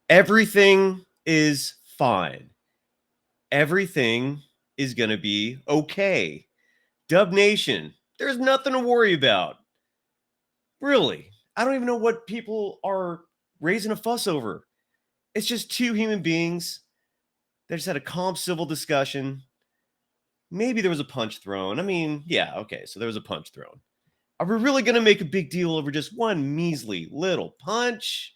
Everything is fine. Everything is going to be okay. Dub Nation, there's nothing to worry about. Really, I don't even know what people are raising a fuss over. It's just two human beings that just had a calm, civil discussion. Maybe there was a punch thrown. I mean, yeah, okay, so there was a punch thrown. Are we really going to make a big deal over just one measly little punch?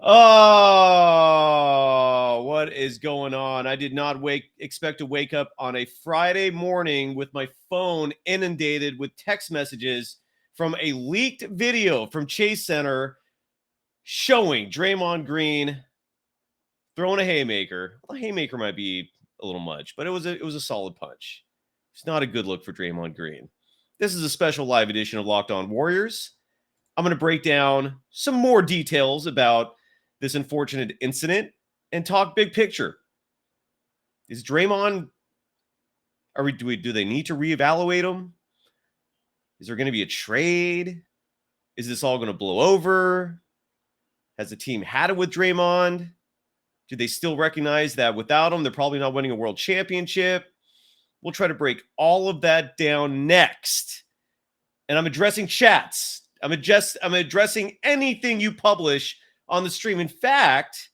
Oh, what is going on? I did not expect to wake up on a Friday morning with my phone inundated with text messages from a leaked video from Chase Center showing Draymond Green throwing a haymaker. Well, a haymaker might be a little much, but it was a solid punch. It's not a good look for Draymond Green. This is a special live edition of Locked On Warriors. I'm going to break down some more details about this unfortunate incident and talk big picture. Is Draymond, do they need to reevaluate him? Is there going to be a trade? Is this all going to blow over? Has the team had it with Draymond? Do they still recognize that without him, they're probably not winning a world championship? We'll try to break all of that down next. And I'm addressing chats. I'm addressing anything you publish on the stream. In fact,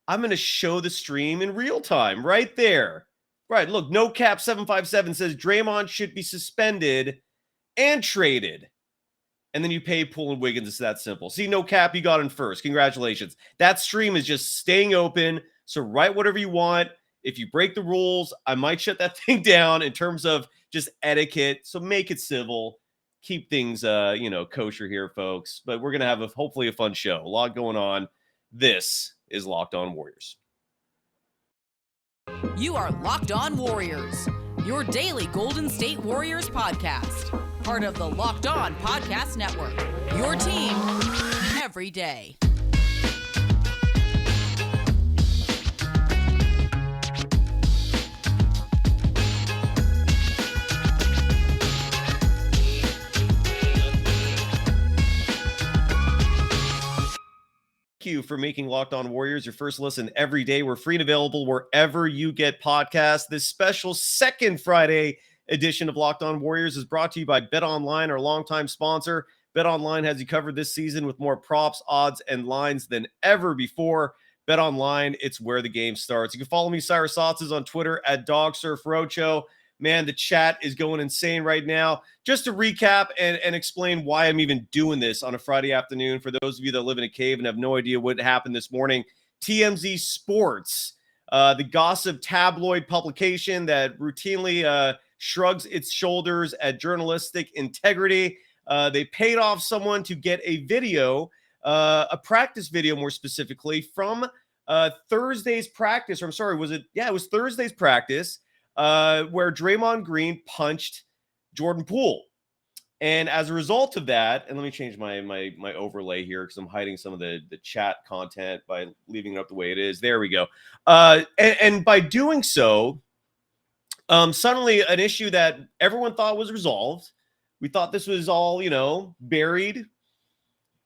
I'm going to show the stream in real time right there. Right, look, No Cap 757 says Draymond should be suspended and traded. And then you pay Poole and Wiggins. It's that simple. See, No Cap, you got in first. Congratulations. That stream is just staying open. So write whatever you want. If you break the rules, I might shut that thing down in terms of just etiquette. So make it civil. Keep things, kosher here, folks. But we're going to have hopefully a fun show. A lot going on. This is Locked On Warriors. You are Locked On Warriors, your daily Golden State Warriors podcast. Part of the Locked On Podcast Network, your team every day. You for making Locked On Warriors your first listen every day. We're free and available wherever you get podcasts. This special second Friday edition of Locked On Warriors is brought to you by BetOnline, our longtime sponsor. BetOnline has you covered this season with more props, odds, and lines than ever before. BetOnline, it's where the game starts. You can follow me, Cyrus Saatsaz, on Twitter at DogSurfRoadshow. Man, the chat is going insane right now. Just to recap and explain why I'm even doing this on a Friday afternoon, for those of you that live in a cave and have no idea what happened this morning, TMZ Sports, the gossip tabloid publication that routinely shrugs its shoulders at journalistic integrity, they paid off someone to get a video, a practice video more specifically, from Thursday's practice. Or I'm sorry, it was Thursday's practice, where Draymond Green punched Jordan Poole. And as a result of that, and let me change my overlay here because I'm hiding some of the chat content by leaving it up the way it is. There we go. And by doing so, suddenly an issue that everyone thought was resolved. We thought this was all, buried,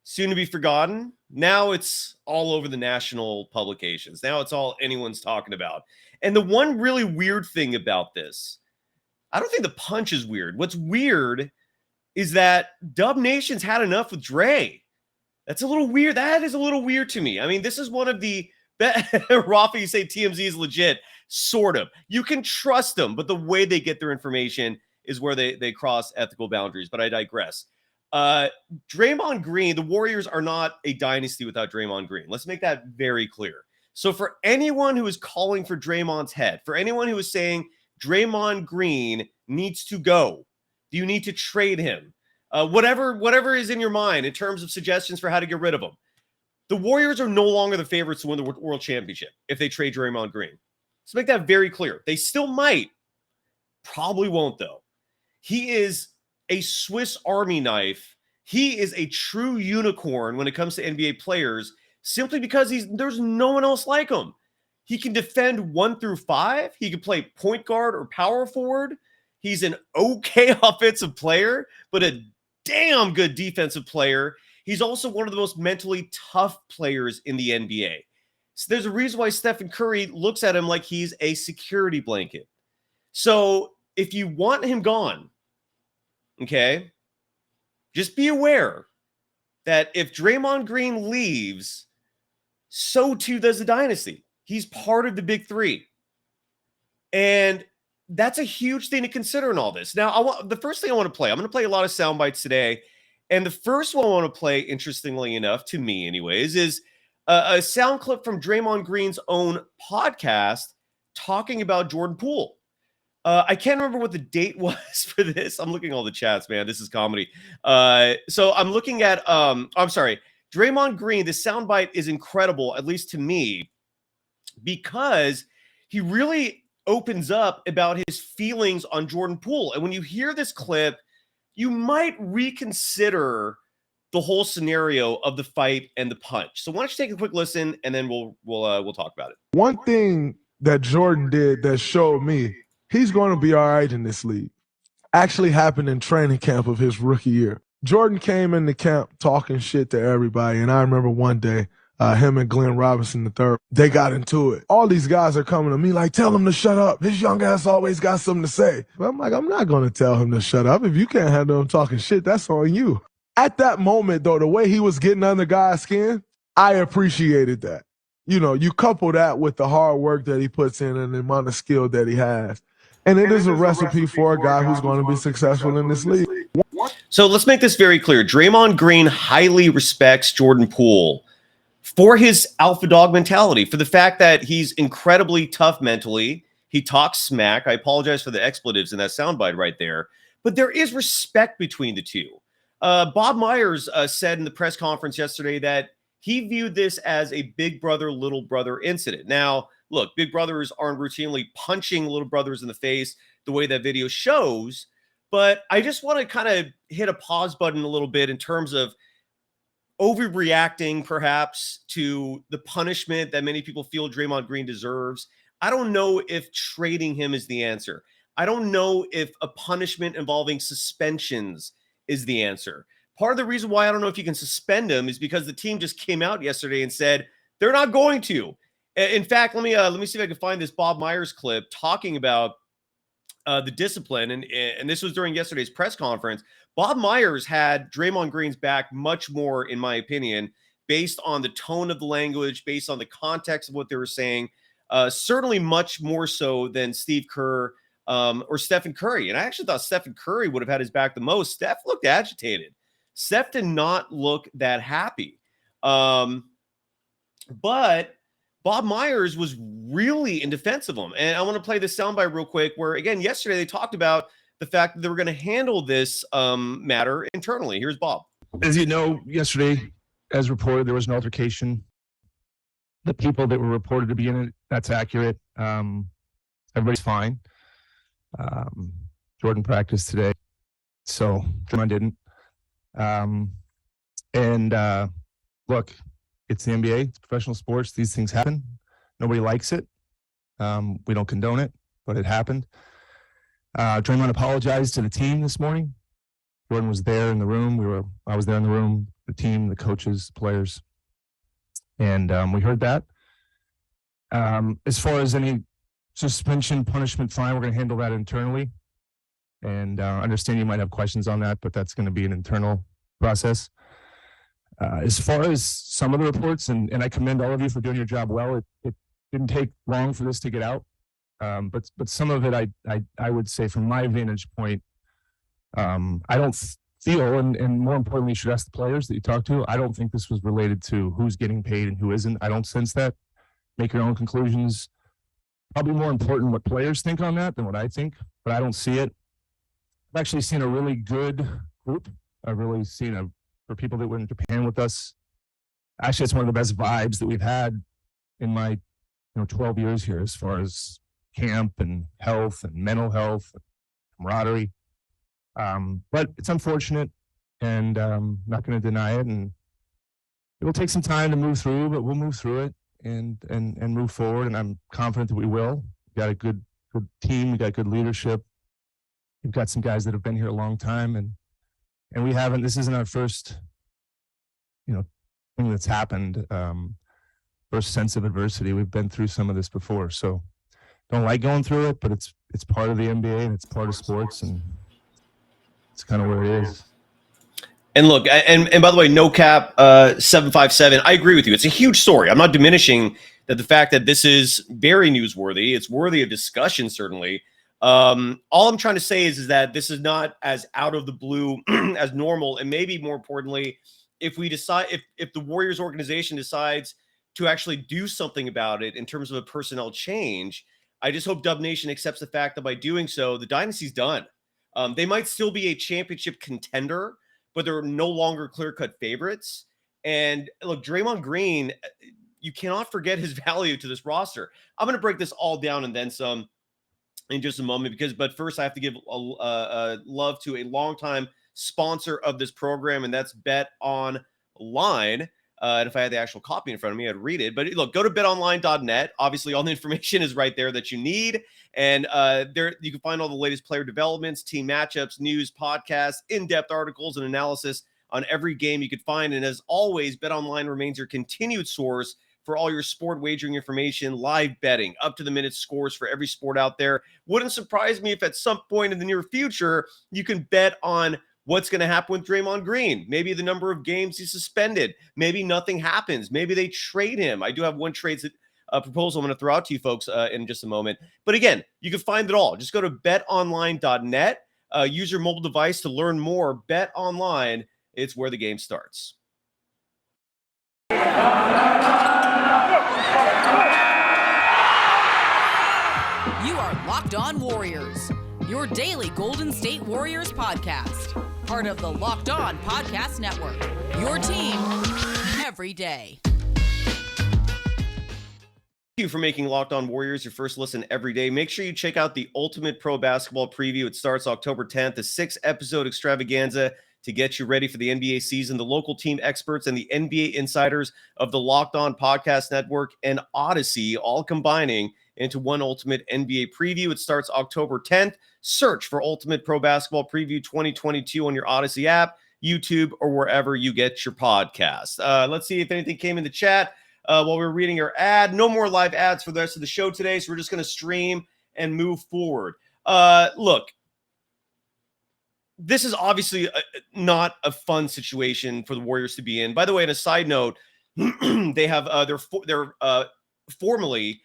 soon to be forgotten. Now it's all over the national publications. Now it's all anyone's talking about. And the one really weird thing about this, I don't think the punch is weird. What's weird is that Dub Nation's had enough with Dre. That's a little weird. That is a little weird to me. I mean, this is one of the Rafa, you say TMZ is legit. Sort of. You can trust them, but the way they get their information is where they cross ethical boundaries. But I digress. Draymond Green, the Warriors are not a dynasty without Draymond Green. Let's make that very clear. So for anyone who is calling for Draymond's head, for anyone who is saying Draymond Green needs to go, do you need to trade him? Whatever is in your mind in terms of suggestions for how to get rid of him. The Warriors are no longer the favorites to win the World Championship if they trade Draymond Green. Let's make that very clear. They still might. Probably won't, though. He is a Swiss Army knife. He is a true unicorn when it comes to NBA players, simply because there's no one else like him. He can defend 1 through 5. He can play point guard or power forward. He's an okay offensive player, but a damn good defensive player. he's also one of the most mentally tough players in the NBA. So there's a reason why Stephen Curry looks at him like he's a security blanket. So if you want him gone, okay, just be aware that if Draymond Green leaves, so too does the dynasty. He's part of the big three. And that's a huge thing to consider in all this. Now, the first thing I want to play, I'm going to play a lot of sound bites today. And the first one I want to play, interestingly enough, to me anyways, is a sound clip from Draymond Green's own podcast talking about Jordan Poole. I can't remember what the date was for this. I'm looking at all the chats, man. This is comedy. So I'm looking at, I'm sorry, Draymond Green. This soundbite is incredible, at least to me, because he really opens up about his feelings on Jordan Poole. And when you hear this clip, you might reconsider the whole scenario of the fight and the punch. So why don't you take a quick listen, and then we'll talk about it. One thing that Jordan did that showed me he's going to be all right in this league actually happened in training camp of his rookie year. Jordan came into camp talking shit to everybody, and I remember one day him and Glenn Robinson III, they got into it. All these guys are coming to me like, tell him to shut up. His young ass always got something to say. But I'm like, I'm not going to tell him to shut up. If you can't handle him talking shit, that's on you. At that moment, though, the way he was getting under guys' skin, I appreciated that. You know, you couple that with the hard work that he puts in and the amount of skill that he has. And it is a recipe for a guy who's going to be successful in this league. So let's make this very clear. Draymond Green highly respects Jordan Poole for his alpha dog mentality, for the fact that he's incredibly tough mentally. He talks smack. I apologize for the expletives in that soundbite right there. But there is respect between the two. Bob Myers said in the press conference yesterday that he viewed this as a big brother, little brother incident. Now, look, big brothers aren't routinely punching little brothers in the face the way that video shows, but I just want to kind of hit a pause button a little bit in terms of overreacting perhaps to the punishment that many people feel Draymond Green deserves. I don't know if trading him is the answer. I don't know if a punishment involving suspensions is the answer. Part of the reason why I don't know if you can suspend him is because the team just came out yesterday and said they're not going to. In fact, let me see if I can find this Bob Myers clip talking about the discipline, and this was during yesterday's press conference. Bob Myers had Draymond Green's back much more, in my opinion, based on the tone of the language, based on the context of what they were saying, certainly much more so than Steve Kerr or Stephen Curry. And I actually thought Stephen Curry would have had his back the most. Steph looked agitated. Steph did not look that happy. But Bob Myers was really in defense of him. And I want to play this soundbite real quick where, again, yesterday they talked about the fact that they were going to handle this matter internally. Here's Bob. As you know, yesterday, as reported, there was an altercation. The people that were reported to be in it, that's accurate. Everybody's fine. Jordan practiced today, so Draymond didn't. Look, it's the NBA, it's professional sports. These things happen. Nobody likes it. We don't condone it, but it happened. Draymond apologized to the team this morning. Jordan was there in the room. I was there in the room, the team, the coaches, the players. And we heard that. As far as any suspension, punishment, fine, we're going to handle that internally. And understand you might have questions on that, but that's going to be an internal process. As far as some of the reports, and I commend all of you for doing your job well, it didn't take long for this to get out. But some of it, I would say from my vantage point, I don't feel, and more importantly, you should ask the players that you talk to, I don't think this was related to who's getting paid and who isn't. I don't sense that. Make your own conclusions. Probably more important what players think on that than what I think, but I don't see it. I've actually seen a really good group. I've really seen for people that were in Japan with us. Actually, it's one of the best vibes that we've had in my 12 years here as far as camp and health and mental health, and camaraderie. But it's unfortunate, and I'm not going to deny it. And it'll take some time to move through, but we'll move through it and move forward. And I'm confident that we will. We've got a good team. We've got good leadership. We've got some guys that have been here a long time, and we haven't. This isn't our first thing that's happened. First sense of adversity. We've been through some of this before, so don't like going through it, but it's part of the NBA and it's part of sports, and it's kind of where it is. And look, and by the way, no cap 757. I agree with you. It's a huge story. I'm not diminishing that the fact that this is very newsworthy. It's worthy of discussion, certainly. All I'm trying to say is that this is not as out of the blue as normal, and maybe more importantly, if we decide, if the Warriors organization decides to actually do something about it in terms of a personnel change, I just hope Dub Nation accepts the fact that by doing so, the dynasty's done. They might still be a championship contender, but they're no longer clear-cut favorites. And look, Draymond Green, you cannot forget his value to this roster. I'm going to break this all down and then some in just a moment, but first I have to give love to a longtime sponsor of this program, and that's BetOnline. And if I had the actual copy in front of me, I'd read it. But look, go to betonline.net. Obviously, all the information is right there that you need. And there you can find all the latest player developments, team matchups, news, podcasts, in-depth articles, and analysis on every game you could find. And as always, BetOnline remains your continued source for all your sport wagering information, live betting, up-to-the-minute scores for every sport out there. Wouldn't surprise me if at some point in the near future, you can bet on what's going to happen with Draymond Green. Maybe the number of games he's suspended. Maybe nothing happens. Maybe they trade him. I do have one trade proposal I'm going to throw out to you folks in just a moment. But again, you can find it all. Just go to betonline.net. Use your mobile device to learn more. BetOnline, it's where the game starts. You are Locked On Warriors, your daily Golden State Warriors podcast. Part of the Locked On Podcast Network, your team every day. Thank you for making Locked On Warriors your first listen every day. Make sure you check out the Ultimate Pro Basketball Preview. It starts October 10th, a 6-episode extravaganza to get you ready for the NBA season. The local team experts and the NBA insiders of the Locked On Podcast Network and Odyssey all combining into one ultimate NBA preview. It starts October 10th. Search for Ultimate Pro Basketball Preview 2022 on your Odyssey app, YouTube, or wherever you get your podcasts. Let's see if anything came in the chat while we were reading your ad. No more live ads for the rest of the show today, so we're just going to stream and move forward. Look, this is obviously not a fun situation for the Warriors to be in. By the way, on a side note, they have they're formally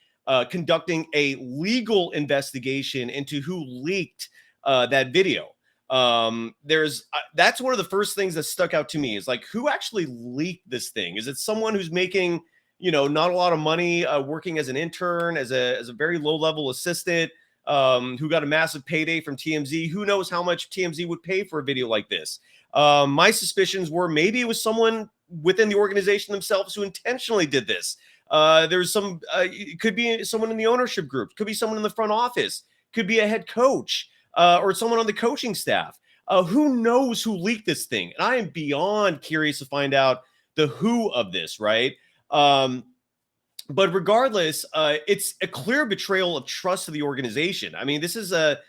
conducting a legal investigation into who leaked that video. That's one of the first things that stuck out to me is like, who actually leaked this thing? Is it someone who's making, not a lot of money working as an intern, as a very low level assistant, who got a massive payday from TMZ? Who knows how much TMZ would pay for a video like this? My suspicions were maybe it was someone within the organization themselves who intentionally did this. There's some, it could be someone in the ownership group, could be someone in the front office, could be a head coach, or someone on the coaching staff. Who knows who leaked this thing? And I am beyond curious to find out the who of this, right? But regardless, it's a clear betrayal of trust of the organization. I mean, this is a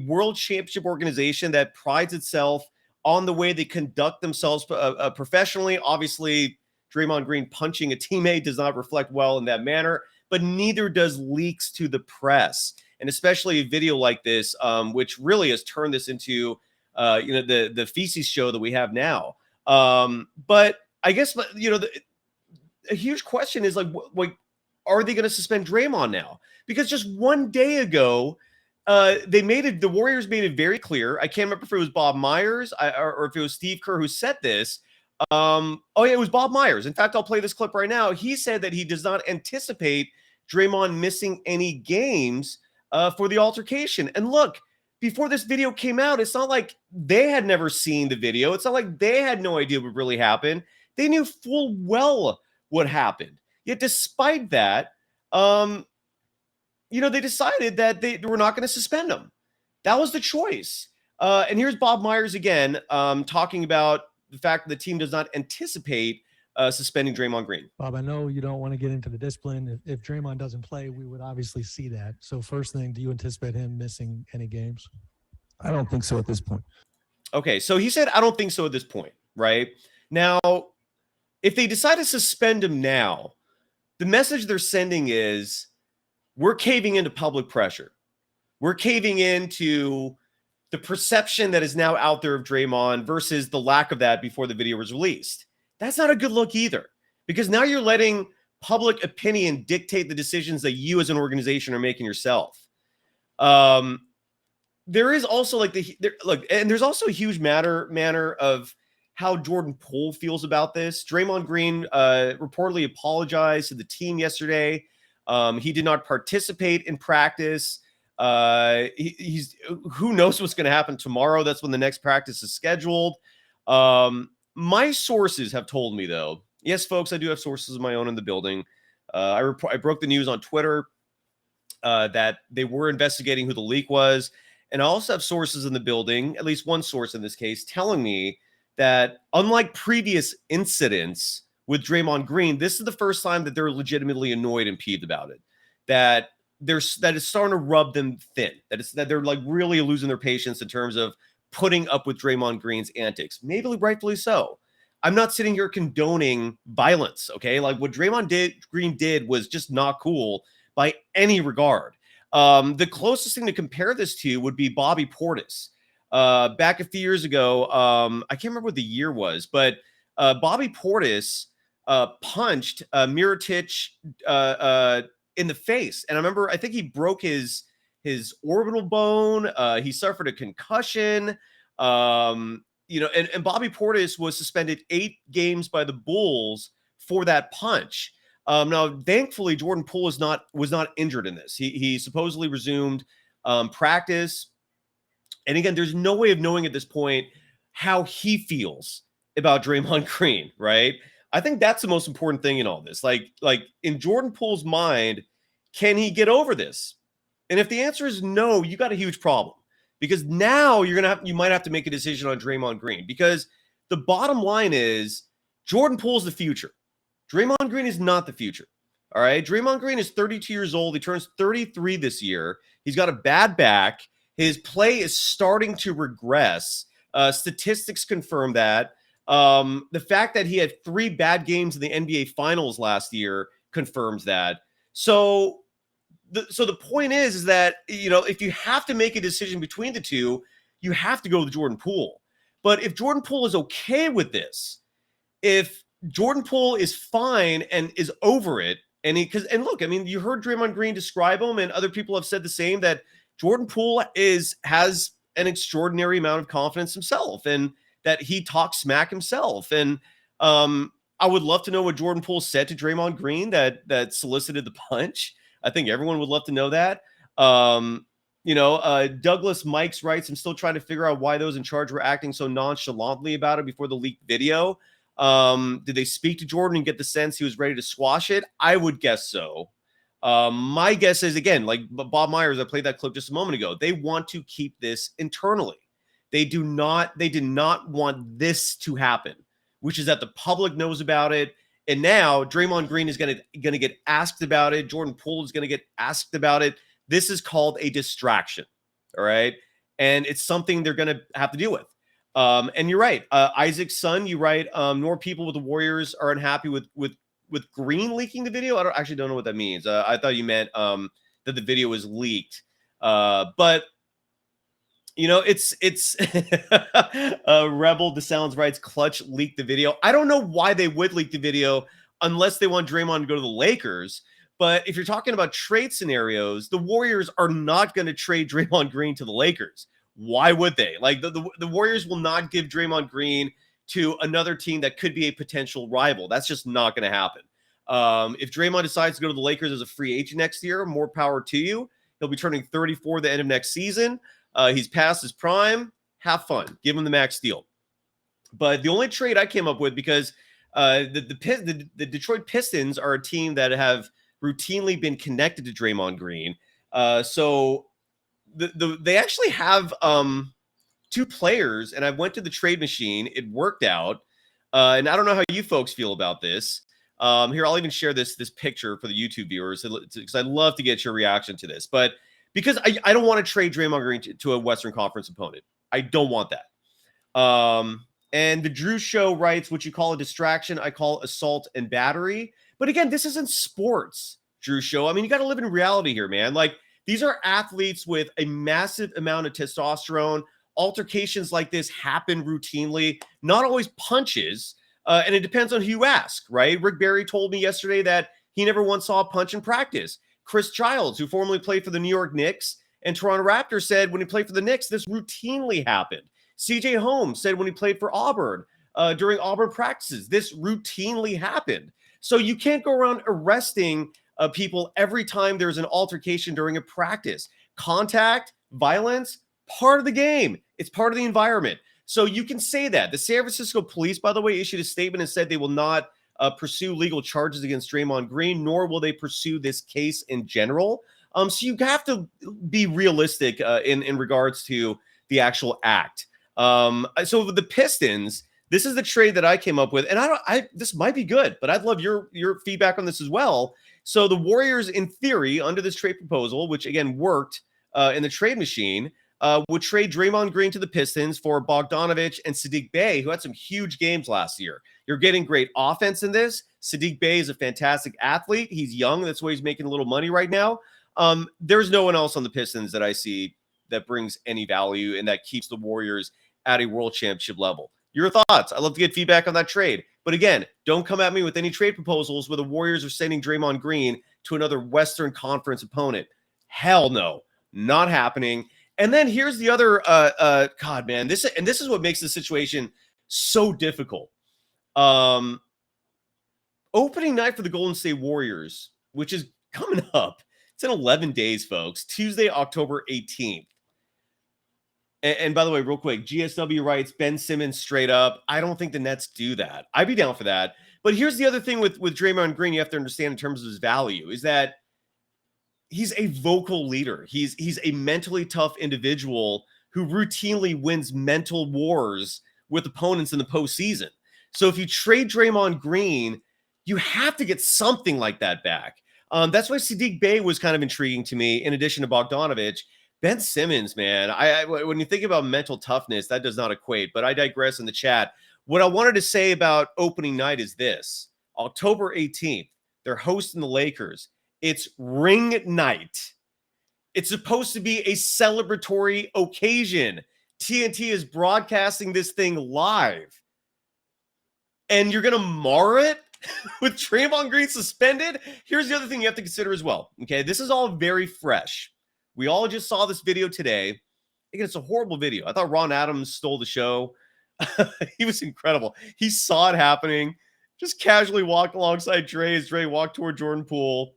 world championship organization that prides itself on the way they conduct themselves professionally. Obviously, Draymond Green punching a teammate does not reflect well in that manner, but neither does leaks to the press, and especially a video like this, which really has turned this into, the feces show that we have now. But I guess, a huge question is like, are they going to suspend Draymond now? Because just one day ago, the Warriors made it very clear. I can't remember if it was Bob Myers or if it was Steve Kerr who said this. It was Bob Myers. In fact, I'll play this clip right now. He said that he does not anticipate Draymond missing any games for the altercation. And look, before this video came out, it's not like they had never seen the video. It's not like they had no idea what really happened. They knew full well what happened. Yet despite that, they decided that they were not going to suspend him. That was the choice. And here's Bob Myers again talking about the fact that the team does not anticipate suspending Draymond Green. Bob, I know you don't want to get into the discipline. If Draymond doesn't play, we would obviously see that. So first thing, do you anticipate him missing any games? I don't think so at this point. Okay, so he said, I don't think so at this point, right? Now, if they decide to suspend him now, the message they're sending is we're caving into public pressure. We're caving into the perception that is now out there of Draymond versus the lack of that before the video was released. That's not a good look either, because now you're letting public opinion dictate the decisions that you as an organization are making yourself. There is also and there's also a huge manner of how Jordan Poole feels about this. Draymond Green reportedly apologized to the team yesterday. He did not participate in practice. He's who knows what's going to happen tomorrow. That's when the next practice is scheduled. My sources have told me, though. Yes, folks, I do have sources of my own in the building. I broke the news on Twitter that they were investigating who the leak was. And I also have sources in the building, at least one source in this case, telling me that unlike previous incidents with Draymond Green, this is the first time that they're legitimately annoyed and peeved about it. That it's starting to rub them thin. That they're like really losing their patience in terms of putting up with Draymond Green's antics. Maybe rightfully so. I'm not sitting here condoning violence, okay? Like what Draymond Green did was just not cool by any regard. The closest thing to compare this to would be Bobby Portis. Back a few years ago, I can't remember what the year was, but Bobby Portis punched Mirotic in the face. And I think he broke his orbital bone. He suffered a concussion. And Bobby Portis was suspended 8 games by the Bulls for that punch. Now, thankfully, Jordan Poole was not injured in this. He supposedly resumed practice. And again, there's no way of knowing at this point how he feels about Draymond Green, right? I think that's the most important thing in all this. Like in Jordan Poole's mind, can he get over this? And if the answer is no, you got a huge problem, because now you might have to make a decision on Draymond Green, because the bottom line is Jordan Poole's the future. Draymond Green is not the future. All right. Draymond Green is 32 years old. He turns 33 this year. He's got a bad back. His play is starting to regress. Statistics confirm that. The fact that he had 3 bad games in the NBA Finals last year confirms that. So the point is that, if you have to make a decision between the two, you have to go with Jordan Poole. But if Jordan Poole is okay with this, if Jordan Poole is fine and is over it, and look, I mean, you heard Draymond Green describe him, and other people have said the same, that Jordan Poole has an extraordinary amount of confidence himself, and that he talks smack himself. And I would love to know what Jordan Poole said to Draymond Green that solicited the punch. I think everyone would love to know that. Douglas Mikes writes, I'm still trying to figure out why those in charge were acting so nonchalantly about it before the leaked video. Did they speak to Jordan and get the sense he was ready to squash it? I would guess so. My guess is, again, like Bob Myers, I played that clip just a moment ago, they want to keep this internally. They did not want this to happen, which is that the public knows about it. And now Draymond Green is going to get asked about it. Jordan Poole is going to get asked about it. This is called a distraction. All right. And it's something they're going to have to deal with. And you're right. Isaac's son, you write, more people with the Warriors are unhappy with Green leaking the video. I don't know what that means. I thought you meant that the video was leaked. But it's Rebel DeSounds writes, Clutch leaked the video. I don't know why they would leak the video unless they want Draymond to go to the Lakers. But if you're talking about trade scenarios, the Warriors are not going to trade Draymond Green to the Lakers. Why would they? Like the Warriors will not give Draymond Green to another team that could be a potential rival. That's just not going to happen. If Draymond decides to go to the Lakers as a free agent next year, more power to you. He'll be turning 34 at the end of next season. He's past his prime. Have fun. Give him the max deal. But the only trade I came up with, because the Detroit Pistons are a team that have routinely been connected to Draymond Green. So they actually have 2 players, and I went to the trade machine. It worked out. And I don't know how you folks feel about this. Here, I'll even share this picture for the YouTube viewers, because I'd love to get your reaction to this. But because I don't want to trade Draymond Green to a Western Conference opponent. I don't want that. And the Drew Show writes, what you call a distraction, I call assault and battery. But again, this isn't sports, Drew Show. I mean, you got to live in reality here, man. Like, these are athletes with a massive amount of testosterone. Altercations like this happen routinely, not always punches. And it depends on who you ask, right? Rick Barry told me yesterday that he never once saw a punch in practice. Chris Childs, who formerly played for the New York Knicks and Toronto Raptors, said when he played for the Knicks, this routinely happened. CJ Holmes said when he played for Auburn, during Auburn practices, this routinely happened. So you can't go around arresting people every time there's an altercation during a practice. Contact, violence, part of the game. It's part of the environment. So you can say that. The San Francisco police, by the way, issued a statement and said they will not pursue legal charges against Draymond Green, nor will they pursue this case in general. So you have to be realistic in regards to the actual act. So with the Pistons, this is the trade that I came up with, and this might be good, but I'd love your feedback on this as well. So the Warriors, in theory, under this trade proposal, which again worked in the trade machine, would trade Draymond Green to the Pistons for Bogdanovich and Saddiq Bey, who had some huge games last year. You're getting great offense in this. Saddiq Bey is a fantastic athlete. He's young. That's why he's making a little money right now. There's no one else on the Pistons that I see that brings any value and that keeps the Warriors at a world championship level. Your thoughts? I'd love to get feedback on that trade. But again, don't come at me with any trade proposals where the Warriors are sending Draymond Green to another Western Conference opponent. Hell no, not happening. And then here's the other, God, man, this is what makes the situation so difficult. Opening night for the Golden State Warriors, which is coming up. It's in 11 days, folks. Tuesday, October 18th. And by the way, real quick, GSW writes, Ben Simmons straight up. I don't think the Nets do that. I'd be down for that. But here's the other thing with Draymond Green you have to understand in terms of his value is that he's a vocal leader. He's a mentally tough individual who routinely wins mental wars with opponents in the postseason. So if you trade Draymond Green, you have to get something like that back. That's why Saddiq Bey was kind of intriguing to me, in addition to Bogdanovich. Ben Simmons, man, when you think about mental toughness, that does not equate, but I digress in the chat. What I wanted to say about opening night is this. October 18th, they're hosting the Lakers. It's ring night. It's supposed to be a celebratory occasion. TNT is broadcasting this thing live. And you're going to mar it with Draymond Green suspended? Here's the other thing you have to consider as well. Okay, this is all very fresh. We all just saw this video today. Again, it's a horrible video. I thought Ron Adams stole the show. He was incredible. He saw it happening, just casually walked alongside Dre as Dre walked toward Jordan Poole.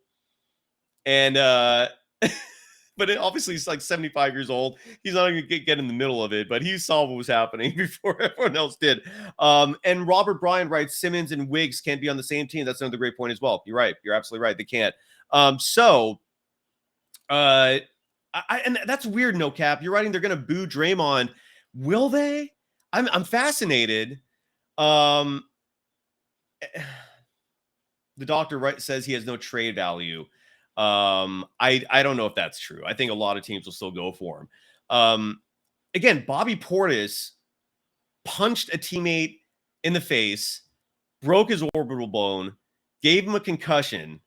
And, but obviously he's like 75 years old. He's not going to get in the middle of it, but he saw what was happening before everyone else did. And Robert Bryan writes, Simmons and Wiggs can't be on the same team. That's another great point as well. You're right. You're absolutely right. They can't. And that's weird, No Cap. You're writing they're going to boo Draymond. Will they? I'm fascinated. The doctor says he has no trade value. I don't know if that's true. I think a lot of teams will still go for him. Again, Bobby Portis punched a teammate in the face, broke his orbital bone, gave him a concussion.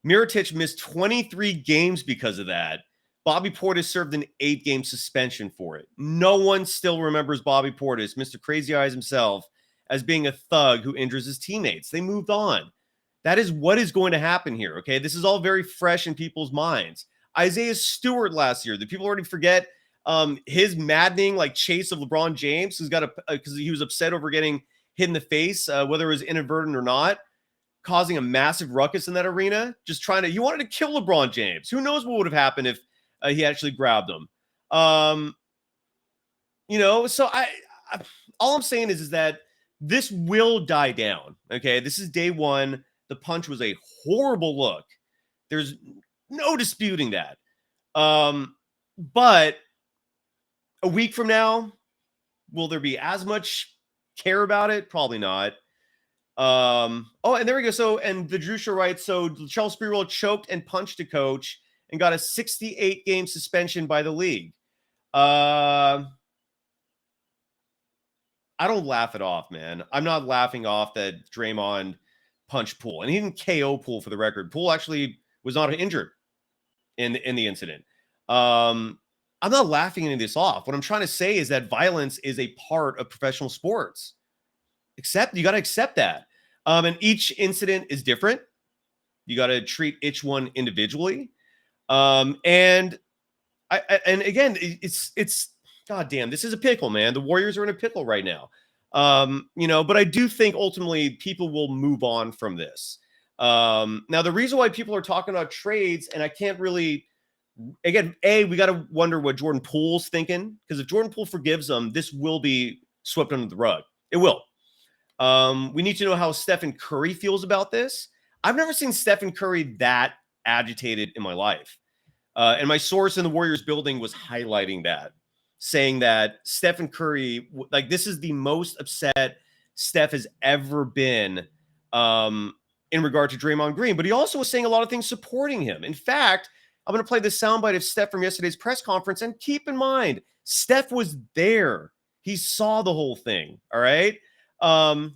Mirotic missed 23 games because of that. Bobby Portis served an 8-game suspension for it. No one still remembers Bobby Portis, Mr. Crazy Eyes himself, as being a thug who injures his teammates. They moved on. That is what is going to happen here, okay? This is all very fresh in people's minds. Isaiah Stewart last year, the people already forget his maddening chase of LeBron James, who's got because he was upset over getting hit in the face, whether it was inadvertent or not, causing a massive ruckus in that arena, just he wanted to kill LeBron James. Who knows what would have happened if he actually grabbed him. So all I'm saying is that this will die down. Okay. This is day one. The punch was a horrible look. There's no disputing that. But a week from now, will there be as much care about it? Probably not. And there we go. So, and the Drew Show writes, so Charles Sprewell choked and punched a coach and got a 68-game suspension by the league. I don't laugh it off, man. I'm not laughing off that Draymond punched Poole, and he didn't KO Poole for the record. Poole actually was not injured in the incident. I'm not laughing any of this off. What I'm trying to say is that violence is a part of professional sports. You got to accept that. And each incident is different. You got to treat each one individually. And again, it's goddamn, this is a pickle, man. The Warriors are in a pickle right now. But I do think ultimately people will move on from this. Now, the reason why people are talking about trades, and I can't really, again, we got to wonder what Jordan Poole's thinking, because if Jordan Poole forgives them, this will be swept under the rug. It will. We need to know how Stephen Curry feels about this. I've never seen Stephen Curry that agitated in my life. And my source in the Warriors building was highlighting that, saying that Stephen Curry, like, this is the most upset Steph has ever been in regard to Draymond Green. But he also was saying a lot of things supporting him. In fact, I'm going to play the soundbite of Steph from yesterday's press conference. And keep in mind, Steph was there. He saw the whole thing. All right. And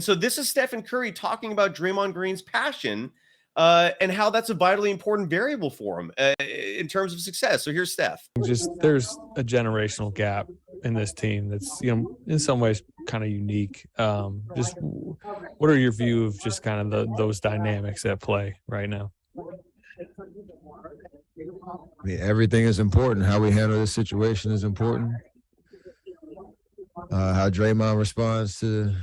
so this is Stephen Curry talking about Draymond Green's passion and how that's a vitally important variable for him in terms of success. So here's Steph. Just there's a generational gap in this team that's, in some ways kind of unique. Just what are your view of just kind of those dynamics at play right now? I mean, everything is important. How we handle this situation is important. How Draymond responds to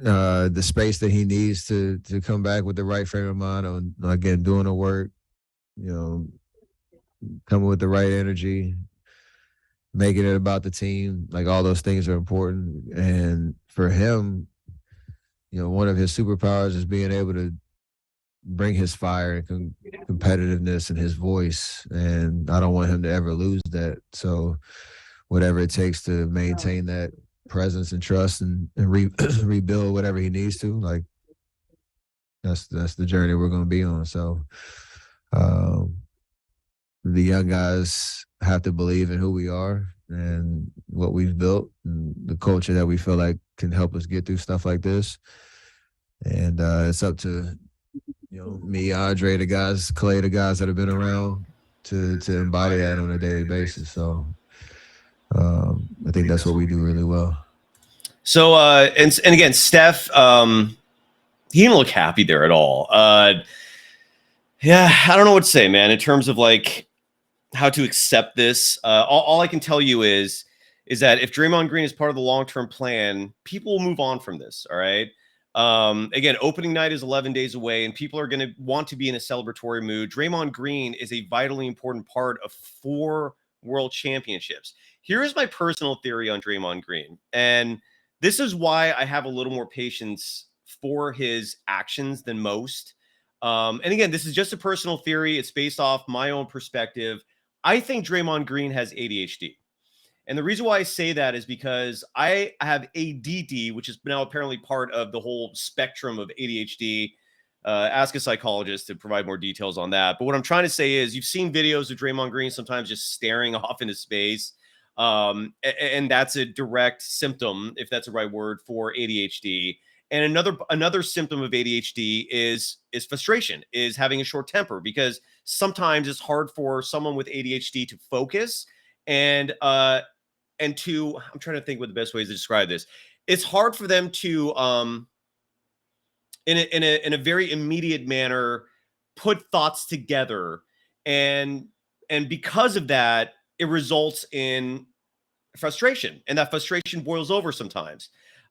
the space that he needs to come back with the right frame of mind on, again, doing the work, coming with the right energy, making it about the team. Like, all those things are important. And for him, one of his superpowers is being able to bring his fire and competitiveness and his voice. And I don't want him to ever lose that. So whatever it takes to maintain that presence and trust and rebuild whatever he needs to, like, that's the journey we're going to be on. So the young guys have to believe in who we are and what we've built and the culture that we feel like can help us get through stuff like this. And it's up to, me, Andre, the guys, Clay, the guys that have been around to embody that on a daily basis. So I think that's what we do really well. So, and again, Steph, he didn't look happy there at all. Yeah, I don't know what to say, man, in terms of like how to accept this. All I can tell you is that if Draymond Green is part of the long-term plan, people will move on from this. All right. Again, opening night is 11 days away and people are going to want to be in a celebratory mood. Draymond Green is a vitally important part of 4 world championships. Here is my personal theory on Draymond Green. And this is why I have a little more patience for his actions than most. And again, this is just a personal theory. It's based off my own perspective. I think Draymond Green has ADHD. And the reason why I say that is because I have ADD, which is now apparently part of the whole spectrum of ADHD. Ask a psychologist to provide more details on that. But what I'm trying to say is you've seen videos of Draymond Green sometimes just staring off into space. And that's a direct symptom, if that's the right word, for ADHD. And another symptom of ADHD is frustration, is having a short temper, because sometimes it's hard for someone with ADHD to focus and to, I'm trying to think what the best ways to describe this. It's hard for them to, in a very immediate manner, put thoughts together. And because of that, it results in frustration, and that frustration boils over sometimes.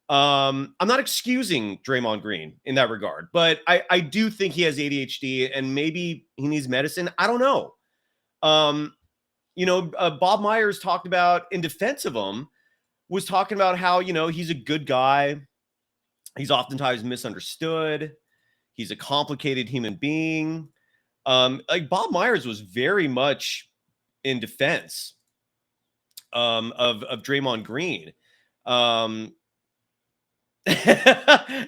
I'm not excusing Draymond Green in that regard, but I do think he has ADHD and maybe he needs medicine. I don't know. Bob Myers talked about, in defense of him, was talking about how, he's a good guy. He's oftentimes misunderstood. He's a complicated human being. Like, Bob Myers was very much in defense of Draymond Green.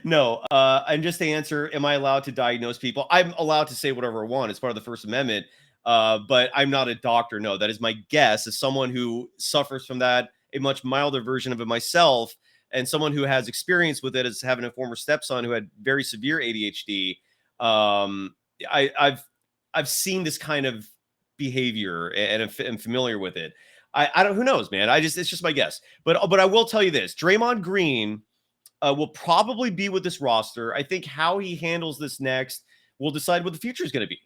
No, and just to answer, am I allowed to diagnose people? I'm allowed to say whatever I want. It's part of the First Amendment. But I'm not a doctor. No, that is my guess as someone who suffers from that, a much milder version of it myself, and someone who has experience with it as having a former stepson who had very severe ADHD. I've seen this kind of behavior and am familiar with it. I don't, who knows, man. It's just my guess. But I will tell you this: Draymond Green will probably be with this roster. I think how he handles this next will decide what the future is going to be.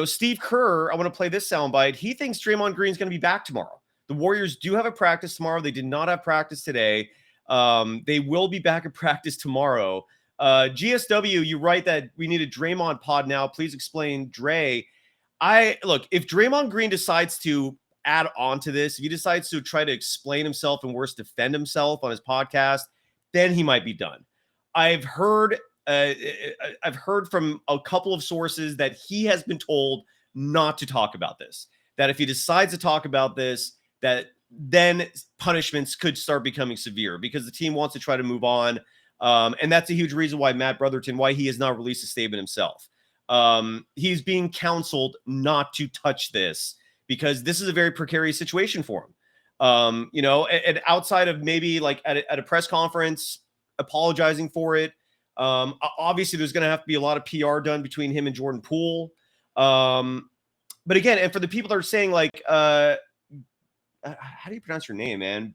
Steve Kerr, I want to play this soundbite. He thinks Draymond Green is going to be back tomorrow. The Warriors do have a practice tomorrow. They did not have practice today. They will be back at practice tomorrow. GSW, you write that we need a Draymond pod now. Please explain, Dre. If Draymond Green decides to add on to this, if he decides to try to explain himself and worse, defend himself on his podcast, then he might be done. I've heard from a couple of sources that he has been told not to talk about this, that if he decides to talk about this, that then punishments could start becoming severe because the team wants to try to move on. And that's a huge reason why Matt Brotherton, why he has not released a statement himself. He's being counseled not to touch this because this is a very precarious situation for him. And outside of maybe like at a press conference, apologizing for it. Obviously there's going to have to be a lot of PR done between him and Jordan Poole. But again, and for the people that are saying like, how do you pronounce your name, man?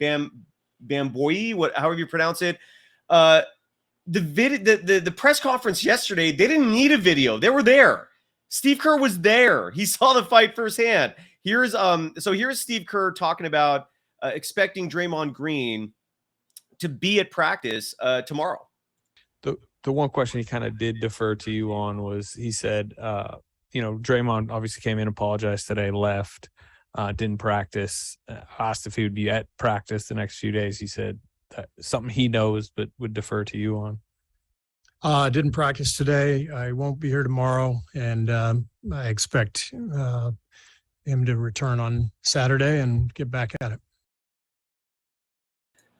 Bamboyi, however you pronounce it. The press conference yesterday, they didn't need a video. They were there. Steve Kerr was there. He saw the fight firsthand. Here's Steve Kerr talking about expecting Draymond Green to be at practice tomorrow. The one question he kind of did defer to you on was he said, Draymond obviously came in, apologized today, left, didn't practice. Asked if he would be at practice the next few days. He said that something he knows but would defer to you on. Didn't practice today. I won't be here tomorrow, and I expect him to return on Saturday and get back at it.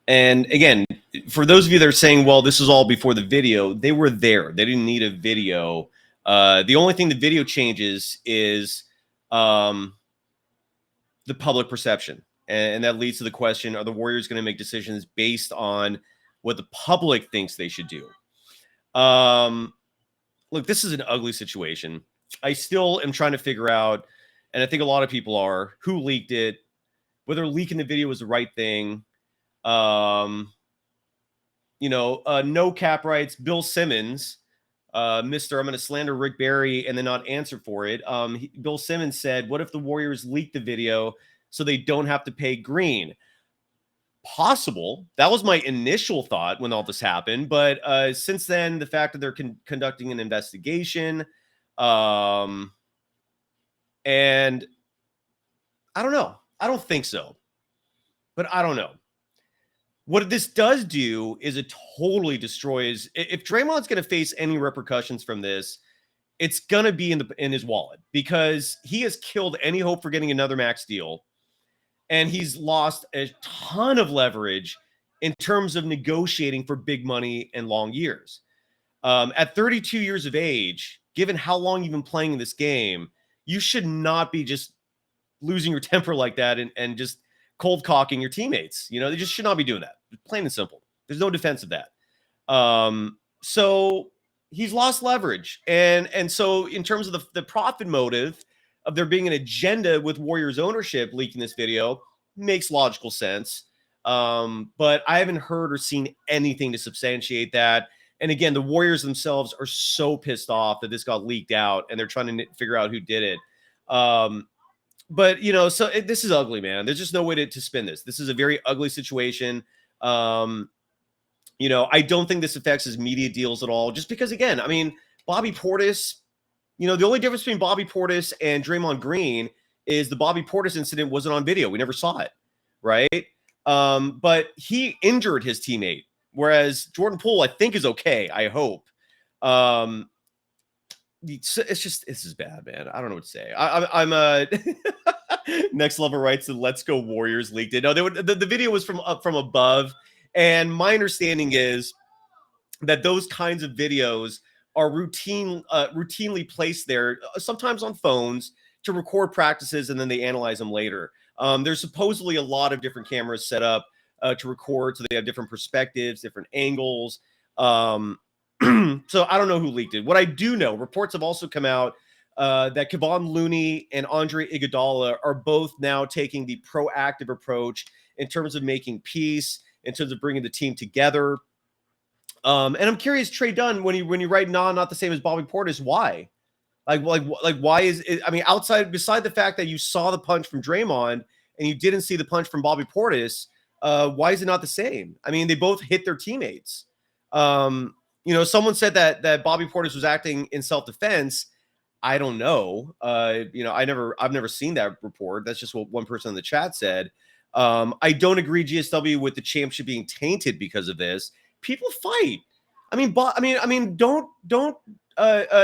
And again, for those of you that are saying, well, this is all before the video, they were there. They didn't need a video. The only thing the video changes is the public perception. And that leads to the question, are the Warriors going to make decisions based on what the public thinks they should do? Look, this is an ugly situation. I still am trying to figure out, and I think a lot of people are, who leaked it, whether leaking the video was the right thing. No cap writes, Bill Simmons, Mr. I'm going to slander Rick Barry and then not answer for it. Bill Simmons said, what if the Warriors leaked the video so they don't have to pay Green? Possible. That was my initial thought when all this happened. But since then, the fact that they're conducting an investigation, and I don't know. I don't think so. But I don't know. What this does do is it totally destroys. If Draymond's going to face any repercussions from this, it's going to be in his wallet because he has killed any hope for getting another max deal. And he's lost a ton of leverage in terms of negotiating for big money and long years. At 32 years of age, given how long you've been playing this game, you should not be just losing your temper like that and just cold cocking your teammates. They just should not be doing that. Plain and simple. There's no defense of that. So he's lost leverage. And so in terms of the profit motive of there being an agenda with Warriors ownership leaking this video, makes logical sense. But I haven't heard or seen anything to substantiate that. And again, the Warriors themselves are so pissed off that this got leaked out and they're trying to figure out who did it. But, this is ugly, man. There's just no way to spin this. This is a very ugly situation. I don't think this affects his media deals at all. Just because, again, I mean, Bobby Portis, the only difference between Bobby Portis and Draymond Green is the Bobby Portis incident wasn't on video. We never saw it, right? But he injured his teammate, whereas Jordan Poole, I think, is okay, I hope. This is bad, man. I don't know what to say. I'm Next Level writes the Let's Go Warriors leaked it. No, the video was from above. And my understanding is that those kinds of videos are routinely placed there, sometimes on phones, to record practices, and then they analyze them later. There's supposedly a lot of different cameras set up to record, so they have different perspectives, different angles. So I don't know who leaked it. What I do know, reports have also come out that Kevon Looney and Andre Iguodala are both now taking the proactive approach in terms of making peace, in terms of bringing the team together. And I'm curious, Trey Dunn, when you write not the same as Bobby Portis, why? Like why is it? I mean, beside the fact that you saw the punch from Draymond and you didn't see the punch from Bobby Portis, why is it not the same? I mean, they both hit their teammates. Someone said that Bobby Portis was acting in self-defense. I don't know. I've never seen that report. That's just what one person in the chat said. I don't agree, GSW, with the championship being tainted because of this. People fight. Don't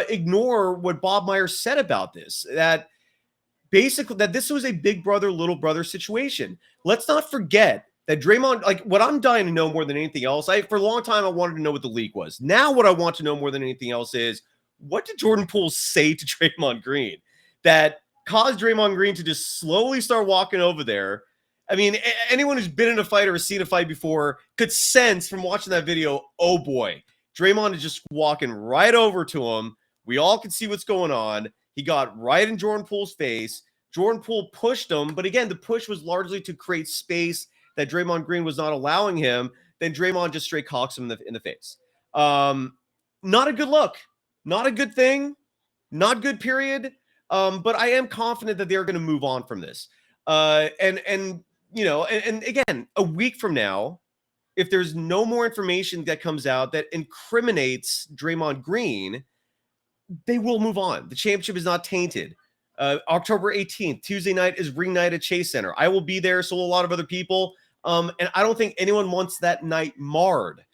ignore what Bob Myers said about this. That basically that this was a big brother, little brother situation. Let's not forget that Draymond, like what I'm dying to know more than anything else, for a long time I wanted to know what the leak was. Now what I want to know more than anything else is, what did Jordan Poole say to Draymond Green that caused Draymond Green to just slowly start walking over there? I mean, anyone who's been in a fight or seen a fight before could sense from watching that video, oh boy, Draymond is just walking right over to him. We all could see what's going on. He got right in Jordan Poole's face. Jordan Poole pushed him, but again, the push was largely to create space that Draymond Green was not allowing him. Then Draymond just straight cocks him in the face. Not a good look. Not a good thing. Not good, period. But I am confident that they're going to move on from this. And again, a week from now, if there's no more information that comes out that incriminates Draymond Green, they will move on. The championship is not tainted. October 18th, Tuesday night, is ring night at Chase Center. I will be there, so will a lot of other people. And I don't think anyone wants that night marred.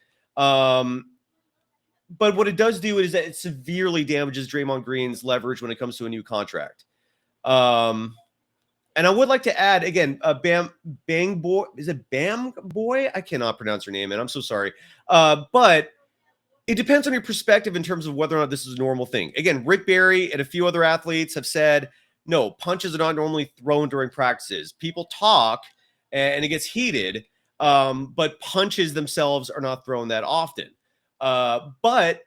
But what it does do is that it severely damages Draymond Green's leverage when it comes to a new contract. And I would like to add, again, Bang Boy, is it Bam Boy? I cannot pronounce her name, and I'm so sorry. But it depends on your perspective in terms of whether or not this is a normal thing. Again, Rick Barry and a few other athletes have said, no, punches are not normally thrown during practices. People talk, and it gets heated, but punches themselves are not thrown that often. But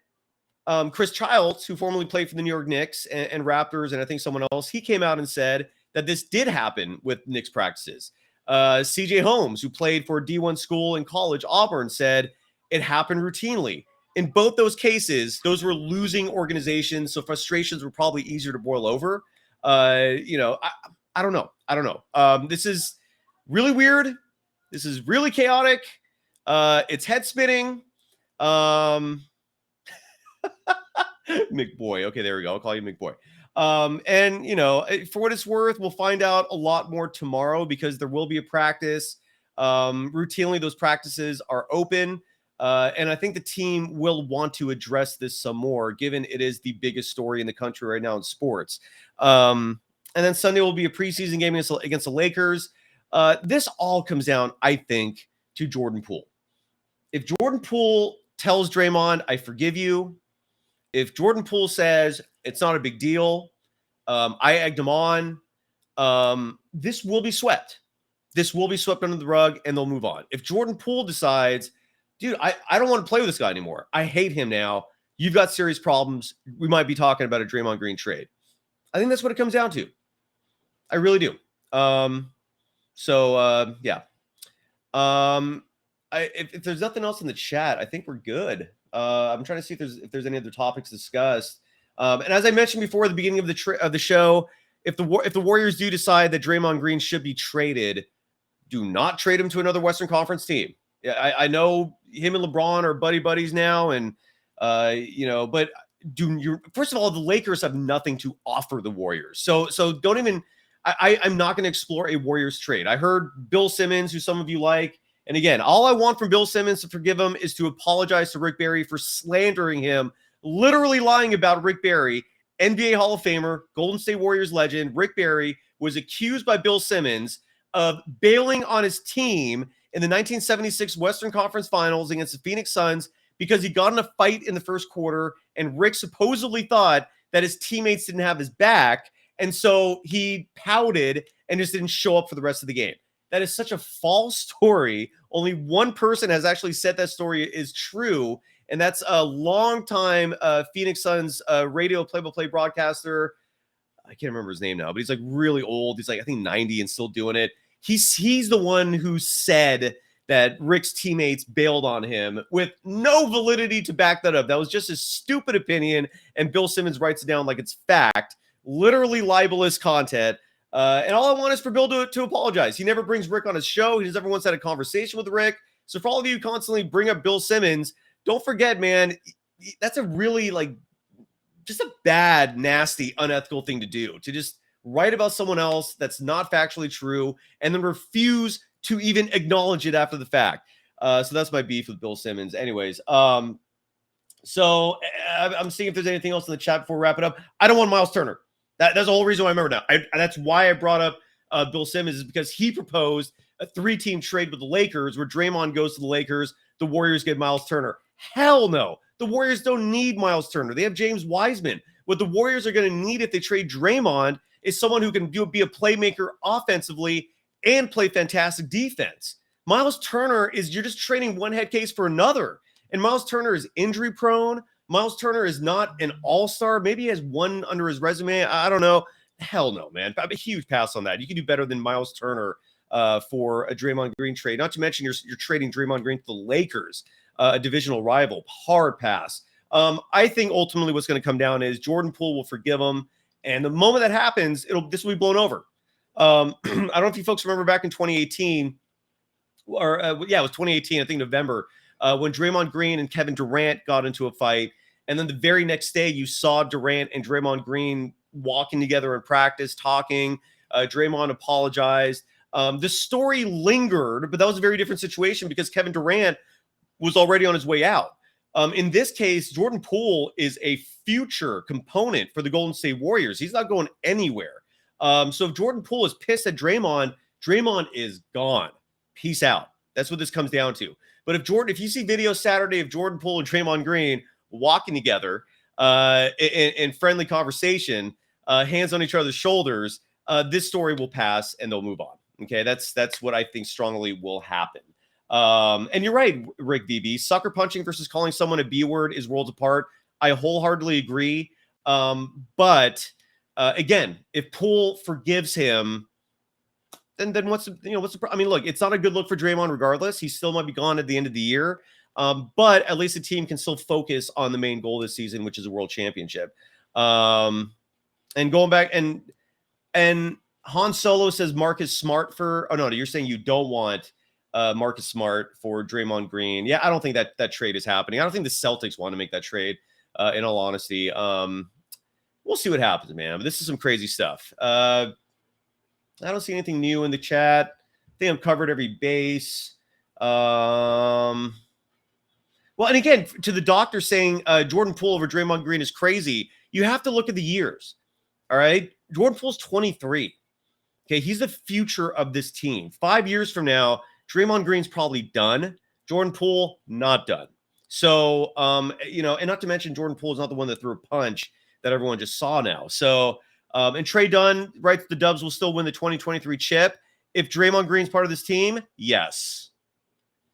Chris Childs, who formerly played for the New York Knicks and Raptors, and I think someone else, he came out and said that this did happen with Knicks practices. CJ Holmes, who played for a D1 school in college, Auburn, said it happened routinely. In both those cases, those were losing organizations, so frustrations were probably easier to boil over. I don't know. This is really weird. This is really chaotic. It's head spinning. McBoy. Okay, there we go. I'll call you McBoy. For what it's worth, we'll find out a lot more tomorrow because there will be a practice. Routinely, those practices are open. And I think the team will want to address this some more, given it is the biggest story in the country right now in sports. And then Sunday will be a preseason game against the Lakers. This all comes down, I think, to Jordan Poole. If Jordan Poole tells Draymond, I forgive you. If Jordan Poole says it's not a big deal, I egged him on, this will be swept. This will be swept under the rug, and they'll move on. If Jordan Poole decides, dude, I don't want to play with this guy anymore. I hate him now. You've got serious problems. We might be talking about a Draymond Green trade. I think that's what it comes down to. I really do. Yeah. If there's nothing else in the chat, I think we're good. I'm trying to see if there's any other topics discussed. And as I mentioned before at the beginning of the show, if the Warriors do decide that Draymond Green should be traded, do not trade him to another Western Conference team. Yeah, I know him and LeBron are buddies now, and but first of all, the Lakers have nothing to offer the Warriors, so don't even. I'm not going to explore a Warriors trade. I heard Bill Simmons, who some of you like, and again, all I want from Bill Simmons to forgive him is to apologize to Rick Barry for slandering him, literally lying about Rick Barry, NBA Hall of Famer, Golden State Warriors legend. Rick Barry was accused by Bill Simmons of bailing on his team in the 1976 Western Conference Finals against the Phoenix Suns because he got in a fight in the first quarter, and Rick supposedly thought that his teammates didn't have his back, and so he pouted and just didn't show up for the rest of the game. That is such a false story. Only one person has actually said that story is true, and that's a longtime Phoenix Suns radio play-by-play broadcaster. I can't remember his name now, but he's like really old. He's like, I think 90 and still doing it. He's the one who said that Rick's teammates bailed on him with no validity to back that up. That was just a stupid opinion, and Bill Simmons writes it down like it's fact. Literally libelous content. And all I want is for Bill to apologize. He never brings Rick on his show. He just never once had a conversation with Rick. So for all of you who constantly bring up Bill Simmons, don't forget, man, that's a really just a bad, nasty, unethical thing to do, to just write about someone else that's not factually true and then refuse to even acknowledge it after the fact. So that's my beef with Bill Simmons. Anyways, so I'm seeing if there's anything else in the chat before we wrap it up. I don't want Miles Turner. That's the whole reason why I remember now. That's why I brought up Bill Simmons, is because he proposed a 3-team trade with the Lakers where Draymond goes to the Lakers, the Warriors get Miles Turner. Hell no. The Warriors don't need Miles Turner. They have James Wiseman. What the Warriors are going to need if they trade Draymond is someone who can be a playmaker offensively and play fantastic defense. Miles Turner you're just trading one head case for another. And Miles Turner is injury prone. Miles Turner is not an all-star. Maybe he has one under his resume. I don't know. Hell no, man. I'm a huge pass on that. You can do better than Miles Turner for a Draymond Green trade. Not to mention you're trading Draymond Green to the Lakers, a divisional rival. Hard pass. I think ultimately what's going to come down is Jordan Poole will forgive him. And the moment that happens, this will be blown over. I don't know if you folks remember back in 2018, or it was 2018, I think November, when Draymond Green and Kevin Durant got into a fight. And then the very next day, you saw Durant and Draymond Green walking together in practice, talking. Draymond apologized. The story lingered, but that was a very different situation because Kevin Durant was already on his way out. In this case, Jordan Poole is a future component for the Golden State Warriors. He's not going anywhere. So if Jordan Poole is pissed at Draymond, Draymond is gone. Peace out. That's what this comes down to. But if you see videos Saturday of Jordan Poole and Draymond Green walking together in friendly conversation, hands on each other's shoulders, this story will pass and they'll move on. Okay, that's what I think strongly will happen. And you're right, Rick VB. Sucker punching versus calling someone a B word is worlds apart. I wholeheartedly agree. But again, if Poole forgives him, then what's the I mean, look, it's not a good look for Draymond regardless. He still might be gone at the end of the year. But at least the team can still focus on the main goal this season, which is a world championship. And going back and Han Solo says Marcus Smart for, oh no, you're saying you don't want Marcus Smart for Draymond Green. Yeah, I don't think that trade is happening. I don't think the Celtics want to make that trade, in all honesty. We'll see what happens, man. But this is some crazy stuff. I don't see anything new in the chat. I think I've covered every base. Well, and again, to the doctor saying Jordan Poole over Draymond Green is crazy, you have to look at the years. All right? Jordan Poole's 23. Okay, he's the future of this team. 5 years from now, Draymond Green's probably done. Jordan Poole, not done. So, and not to mention Jordan Poole is not the one that threw a punch that everyone just saw now. So, and Trey Dunn writes the Dubs will still win the 2023 chip. If Draymond Green's part of this team, yes.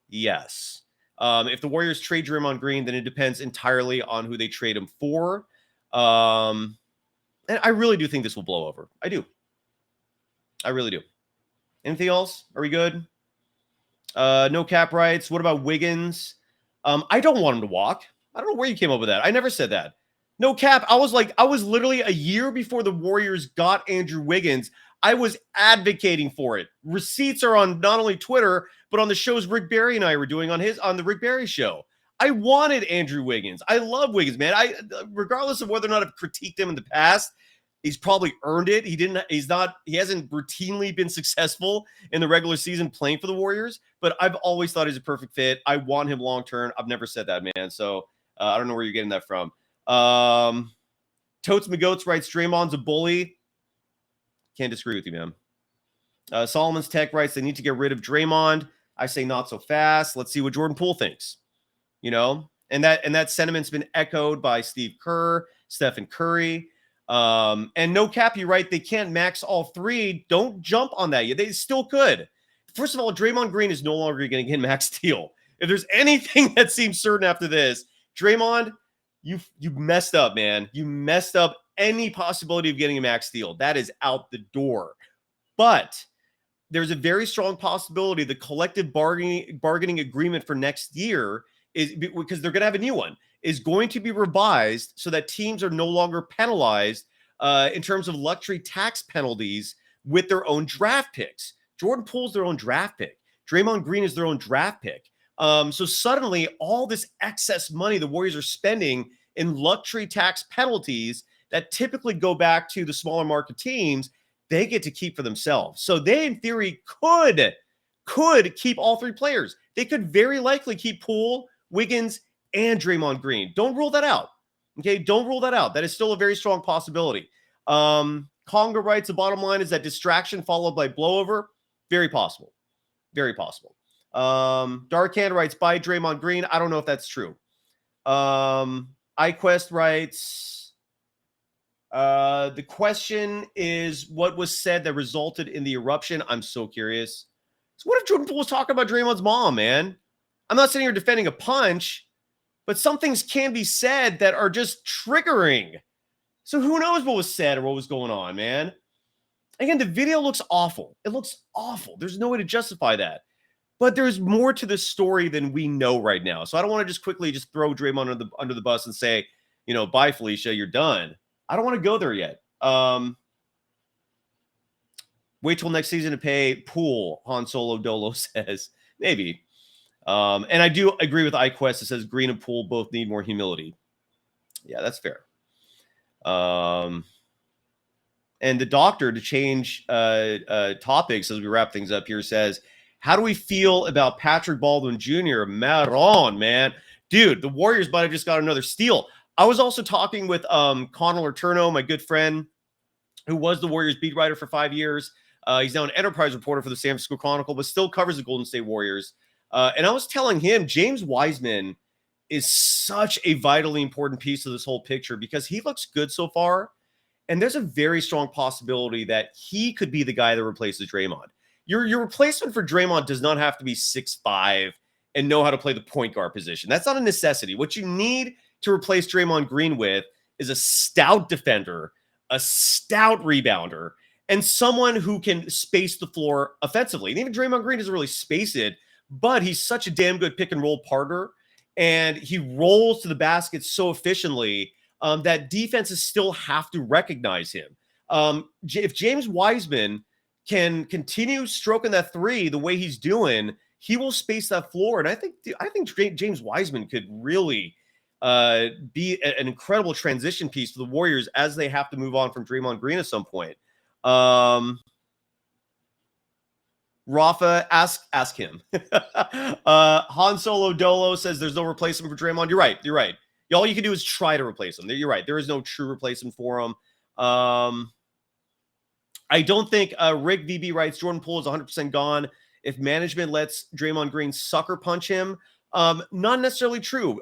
Yes. If the Warriors trade Draymond Green, then it depends entirely on who they trade him for. And I really do think this will blow over. I do. I really do. Anything else? Are we good? No cap rights. What about Wiggins? I don't want him to walk. I don't know where you came up with that. I never said that. No cap. I was literally a year before the Warriors got Andrew Wiggins. I was advocating for it. Receipts are on not only Twitter, but on the shows Rick Barry and I were doing on the Rick Barry show. I wanted Andrew Wiggins. I love Wiggins, man. Regardless of whether or not I've critiqued him in the past, he's probably earned it. He hasn't routinely been successful in the regular season playing for the Warriors, but I've always thought he's a perfect fit. I want him long-term. I've never said that, man. So I don't know where you're getting that from. Totes McGoats writes, Draymond's a bully. Can't disagree with you, man. Solomon's Tech writes, they need to get rid of Draymond. I say not so fast. Let's see what Jordan Poole thinks. And And that sentiment's been echoed by Steve Kerr, Stephen Curry. And no cap, you're right. They can't max all three. Don't jump on that. They still could. First of all, Draymond Green is no longer going to get max deal. If there's anything that seems certain after this, Draymond, you messed up, man. You messed up any possibility of getting a max deal. That is out the door. But there's a very strong possibility the collective bargaining agreement for next year is, because they're going to have a new one, is going to be revised so that teams are no longer penalized in terms of luxury tax penalties with their own draft picks. Jordan Poole's their own draft pick. Draymond Green is their own draft pick. So suddenly all this excess money the Warriors are spending in luxury tax penalties that typically go back to the smaller market teams, they get to keep for themselves. So they, in theory, could keep all three players. They could very likely keep Poole, Wiggins, and Draymond Green. Don't rule that out. Okay, don't rule that out. That is still a very strong possibility. Conga writes, the bottom line is that distraction followed by blowover. Very possible. Very possible. Dark Hand writes, by Draymond Green. I don't know if that's true. iQuest writes, the question is what was said that resulted in the eruption. I'm so curious. So what if Jordan Poole was talking about Draymond's mom, man? I'm not sitting here defending a punch, but some things can be said that are just triggering. So who knows what was said or what was going on, man? Again, the video looks awful. It looks awful. There's no way to justify that. But there's more to this story than we know right now. So I don't want to just quickly just throw Draymond under the bus and say, bye, Felicia, you're done. I don't want to go there yet. Wait till next season to pay Poole, Han Solo Dolo says. Maybe. And I do agree with iQuest. It says Green and Poole both need more humility. Yeah, that's fair. And the doctor, to change topics as we wrap things up here, says, how do we feel about Patrick Baldwin Jr.? Maron, man. Dude, the Warriors might have just got another steal. I was also talking with Connor Letourneau, my good friend, who was the Warriors beat writer for 5 years. He's now an enterprise reporter for the San Francisco Chronicle, but still covers the Golden State Warriors. And I was telling him, James Wiseman is such a vitally important piece of this whole picture because he looks good so far. And there's a very strong possibility that he could be the guy that replaces Draymond. Your replacement for Draymond does not have to be 6'5" and know how to play the point guard position. That's not a necessity. What you need to replace Draymond Green with is a stout defender, a stout rebounder, and someone who can space the floor offensively. And even Draymond Green doesn't really space it, but he's such a damn good pick and roll partner, and he rolls to the basket so efficiently that defenses still have to recognize him. If James Wiseman can continue stroking that three the way he's doing, he will space that floor. And I think James Wiseman could really be an incredible transition piece for the Warriors as they have to move on from Draymond Green at some point. Rafa, ask him. Han Solo Dolo says there's no replacement for Draymond. You're right. All you can do is try to replace him. You're right. There is no true replacement for him. I don't think Rick VB writes Jordan Poole is 100% gone if management lets Draymond Green sucker punch him. Not necessarily true.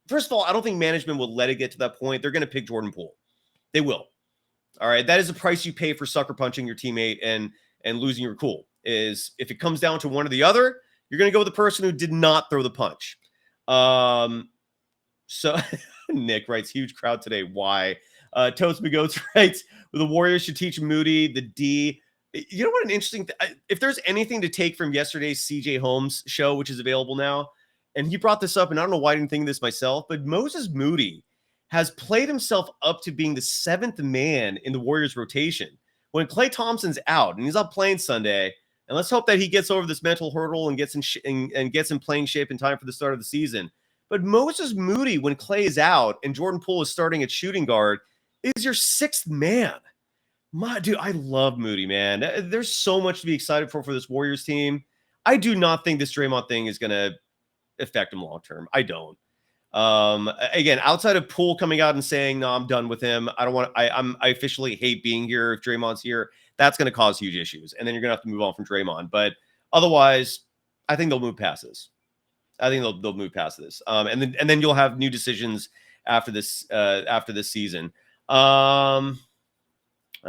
First of all, I don't think management will let it get to that point. They're going to pick Jordan Poole. They will. All right. That is the price you pay for sucker punching your teammate and losing your cool. Is if it comes down to one or the other, you're going to go with the person who did not throw the punch. So Nick writes, huge crowd today. Why? Toast McGoats writes, the Warriors should teach Moody the D. You know what an interesting if there's anything to take from yesterday's CJ Holmes show, which is available now, and he brought this up, and I don't know why I didn't think of this myself, but Moses Moody has played himself up to being the seventh man in the Warriors rotation. When Klay Thompson's out and he's not playing Sunday, and let's hope that he gets over this mental hurdle and gets in playing shape in time for the start of the season. But Moses Moody, when Klay is out and Jordan Poole is starting at shooting guard, is your sixth man. Dude, I love Moody, man. There's so much to be excited for this Warriors team. I do not think this Draymond thing is going to affect him long term. I don't. Again, outside of Poole coming out and saying, no, I'm done with him. I officially hate being here. If Draymond's here, that's going to cause huge issues. And then you're going to have to move on from Draymond. But otherwise, I think they'll move past this. I think they'll move past this. And then you'll have new decisions after this season. I'm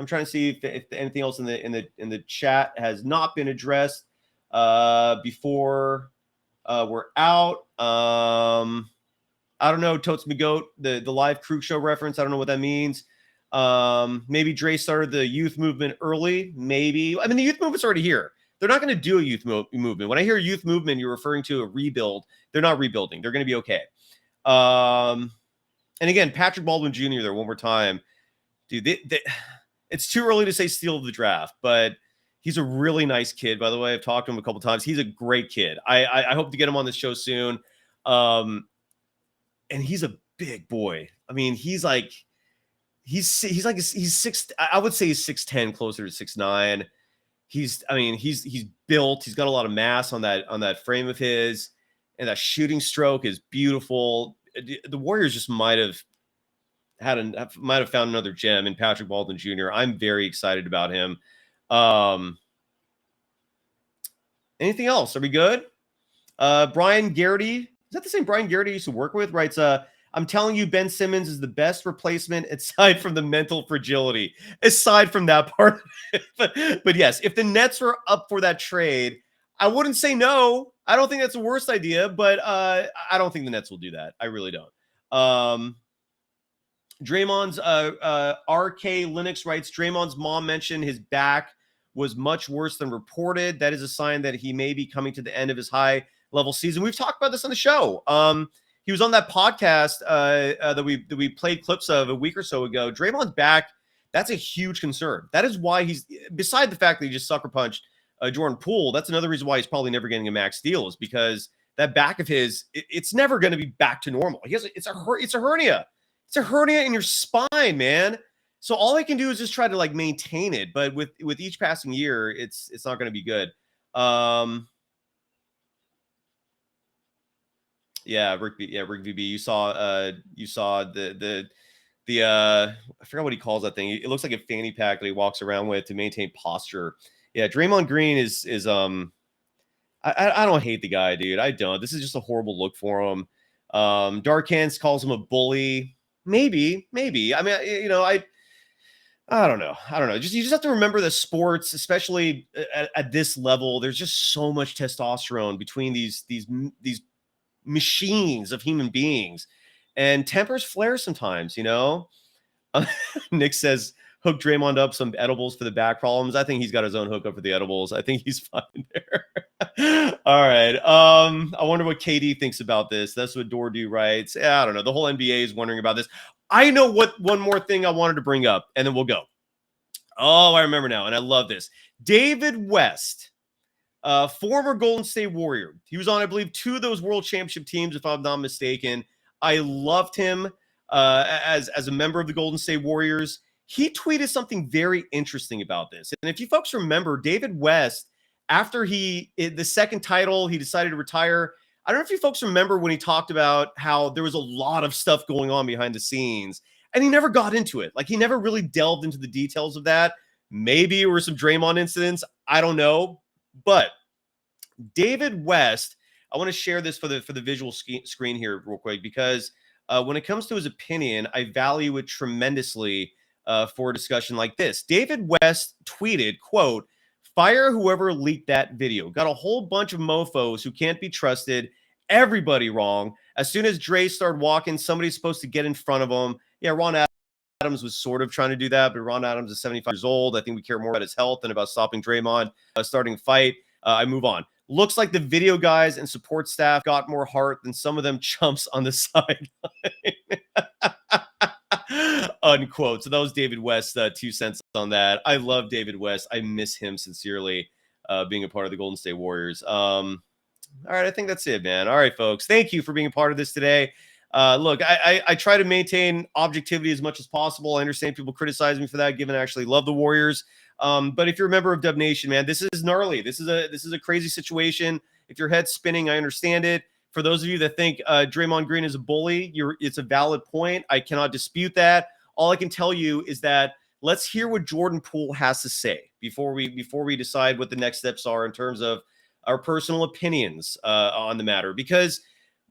trying to see if anything else in the chat has not been addressed before we're out. I don't know, Totes McGoat, the live Krug show reference. I don't know what that means. Maybe Dre started the youth movement early. Maybe. I mean, the youth movement's already here. They're not going to do a youth movement. When I hear youth movement, you're referring to a rebuild. They're not rebuilding. They're going to be okay. And again, Patrick Baldwin Jr. there one more time. Dude, it's too early to say steal of the draft, but he's a really nice kid, by the way. I've talked to him a couple times. He's a great kid. I hope to get him on the show soon. And he's a big boy. I mean, he's six. I would say he's 6'10", closer to 6'9". He's built. Have got a lot of mass on that frame of his, and that shooting stroke is beautiful. The Warriors just might have found another gem in Patrick Baldwin Jr. I'm very excited about him. Anything else? Are we good? Brian Garrity, is that the same Brian Garrity I used to work with? Writes, I'm telling you, Ben Simmons is the best replacement aside from the mental fragility. Aside from that part, but yes, if the Nets were up for that trade, I wouldn't say no. I don't think that's the worst idea, but I don't think the Nets will do that. I really don't. Draymond's RK Linux writes, Draymond's mom mentioned his back was much worse than reported. That is a sign that he may be coming to the end of his high level season. We've talked about this on the show. He was on that podcast that we played clips of a week or so ago. Draymond's back. That's a huge concern. That is why he's, beside the fact that he just sucker punched Jordan Poole, that's another reason why he's probably never getting a max deal, is because that back of his, it's never going to be back to normal. It's a hernia. It's a hernia in your spine, man. So all I can do is just try to like maintain it. But with each passing year, it's not going to be good. Yeah, Rick VB. You saw the I forgot what he calls that thing. It looks like a fanny pack that he walks around with to maintain posture. Yeah, Draymond Green is I don't hate the guy, dude. I don't. This is just a horrible look for him. Dark Hands calls him a bully. Maybe. I mean, I don't know. You just have to remember that sports, especially at this level, there's just so much testosterone between these machines of human beings, and tempers flare sometimes, Nick says, hook Draymond up some edibles for the back problems. I think he's got his own hookup for the edibles. I think he's fine there. All right. I wonder what KD thinks about this. That's what Dordu writes. I don't know. The whole NBA is wondering about this. I know one more thing I wanted to bring up, and then we'll go. Oh, I remember now, and I love this. David West, former Golden State Warrior. He was on, I believe, 2 of those World Championship teams, if I'm not mistaken. I loved him as a member of the Golden State Warriors. He tweeted something very interesting about this. And if you folks remember, David West, after the second title, he decided to retire. I don't know if you folks remember when he talked about how there was a lot of stuff going on behind the scenes, and he never got into it. Like, he never really delved into the details of that. Maybe it were some Draymond incidents. I don't know. But David West, I want to share this for the visual screen here real quick, because when it comes to his opinion, I value it tremendously for a discussion like this. David West tweeted, quote, "Fire whoever leaked that video. Got a whole bunch of mofos who can't be trusted. Everybody wrong. As soon as Dre started walking, somebody's supposed to get in front of him." Yeah, Ron Adams was sort of trying to do that, but Ron Adams is 75 years old. I think we care more about his health than about stopping Draymond starting a fight. I move on. Looks like the video guys and support staff got more heart than some of them chumps on the sideline. Unquote. So that was David West's 2 cents on that. I love David West. I miss him sincerely, being a part of the Golden State Warriors. All right, I think that's it, man. All right, folks. Thank you for being a part of this today. Look, I try to maintain objectivity as much as possible. I understand people criticize me for that, given I actually love the Warriors. But if you're a member of Dub Nation, man, this is gnarly. This is a crazy situation. If your head's spinning, I understand it. For those of you that think Draymond Green is a bully, it's a valid point. I cannot dispute that. All I can tell you is that let's hear what Jordan Poole has to say before we decide what the next steps are in terms of our personal opinions on the matter, because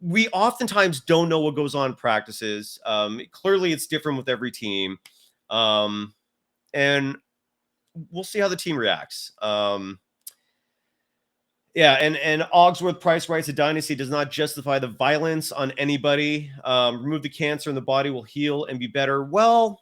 we oftentimes don't know what goes on in practices. Clearly, it's different with every team. And we'll see how the team reacts. Yeah, and Ogsworth Price writes, a dynasty does not justify the violence on anybody. Remove the cancer and the body will heal and be better. Well,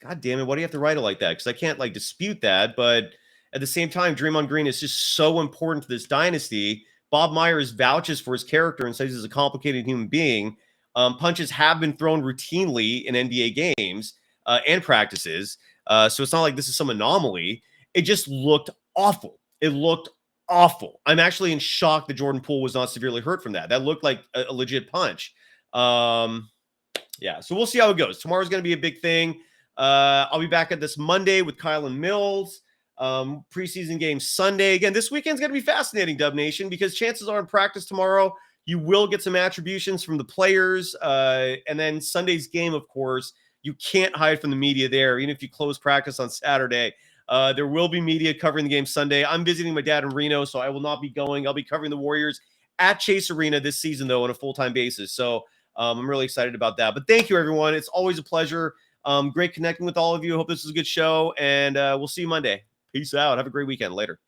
God damn it, why do you have to write it like that? Because I can't like dispute that, but at the same time, Draymond Green is just so important to this dynasty. Bob Myers vouches for his character and says he's a complicated human being. Punches have been thrown routinely in NBA games and practices, so it's not like this is some anomaly. It just looked awful. It looked awful. I'm actually in shock that Jordan Poole was not severely hurt from that. That looked like a legit punch. Yeah, so we'll see how it goes. Tomorrow's going to be a big thing. I'll be back at this Monday with Kyle and Mills. Preseason game Sunday. Again, this weekend's going to be fascinating, Dub Nation, because chances are in practice tomorrow, you will get some attributions from the players. And then Sunday's game, of course, you can't hide from the media there. Even if you close practice on Saturday, there will be media covering the game Sunday. I'm visiting my dad in Reno, so I will not be going. I'll be covering the Warriors at Chase Arena this season, though, on a full-time basis. So I'm really excited about that. But thank you, everyone. It's always a pleasure. Great connecting with all of you. Hope this is a good show, and we'll see you Monday. Peace out. Have a great weekend. Later.